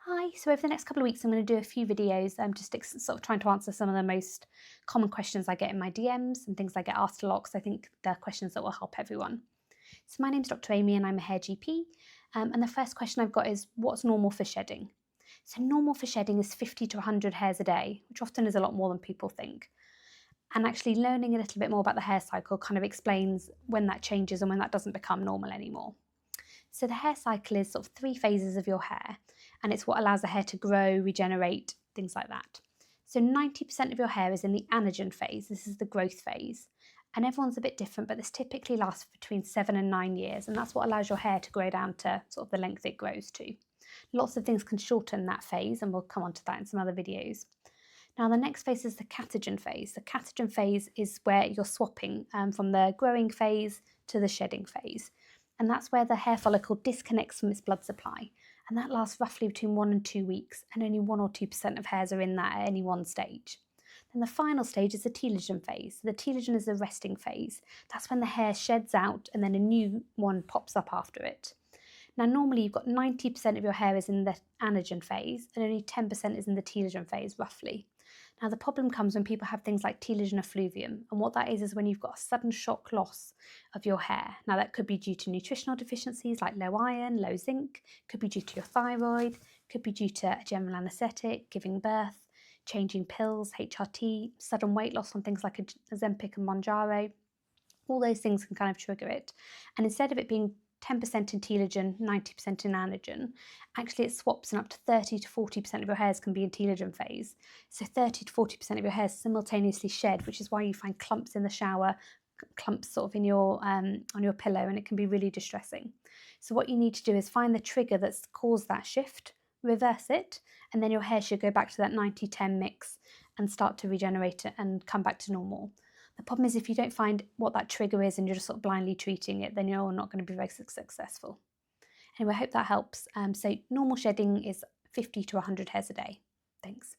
Hi, so over the next couple of weeks, I'm going to do a few videos. I'm just sort of trying to answer some of the most common questions I get in my DMs and things I get asked a lot, because I think they're questions that will help everyone. So my name's Dr. Amy and I'm a hair GP. And the first question I've got is, what's normal for shedding? So normal for shedding is 50 to 100 hairs a day, which often is a lot more than people think. And actually learning a little bit more about the hair cycle kind of explains when that changes and when that doesn't become normal anymore. So the hair cycle is sort of 3 phases of your hair, and it's what allows the hair to grow, regenerate, things like that. So 90% of your hair is in the anagen phase. This is the growth phase. And everyone's a bit different, but this typically lasts between 7 and 9 years, and that's what allows your hair to grow down to sort of the length it grows to. Lots of things can shorten that phase, and we'll come on to that in some other videos. Now, the next phase is the catagen phase. The catagen phase is where you're swapping from the growing phase to the shedding phase. And that's where the hair follicle disconnects from its blood supply. And that lasts roughly between 1 and 2 weeks, and only 1 or 2% of hairs are in that at any one stage. Then the final stage is the telogen phase. The telogen is the resting phase. That's when the hair sheds out and then a new one pops up after it. Now, normally you've got 90% of your hair is in the anagen phase and only 10% is in the telogen phase, roughly. Now, the problem comes when people have things like telogen effluvium, and what that is when you've got a sudden shock loss of your hair. Now, that could be due to nutritional deficiencies like low iron, low zinc, could be due to your thyroid, could be due to a general anaesthetic, giving birth, changing pills, HRT, sudden weight loss on things like Ozempic and Mounjaro. All those things can kind of trigger it. And instead of it being 10% in telogen, 90% in anagen, actually it swaps, and up to 30 to 40% of your hairs can be in telogen phase. So 30 to 40% of your hairs simultaneously shed, which is why you find clumps in the shower, clumps sort of in your on your pillow, and it can be really distressing. So what you need to do is find the trigger that's caused that shift, reverse it, and then your hair should go back to that 90-10 mix and start to regenerate it and come back to normal. The problem is if you don't find what that trigger is and you're just sort of blindly treating it, then you're not going to be very successful. Anyway, I hope that helps. So normal shedding is 50 to 100 hairs a day. Thanks.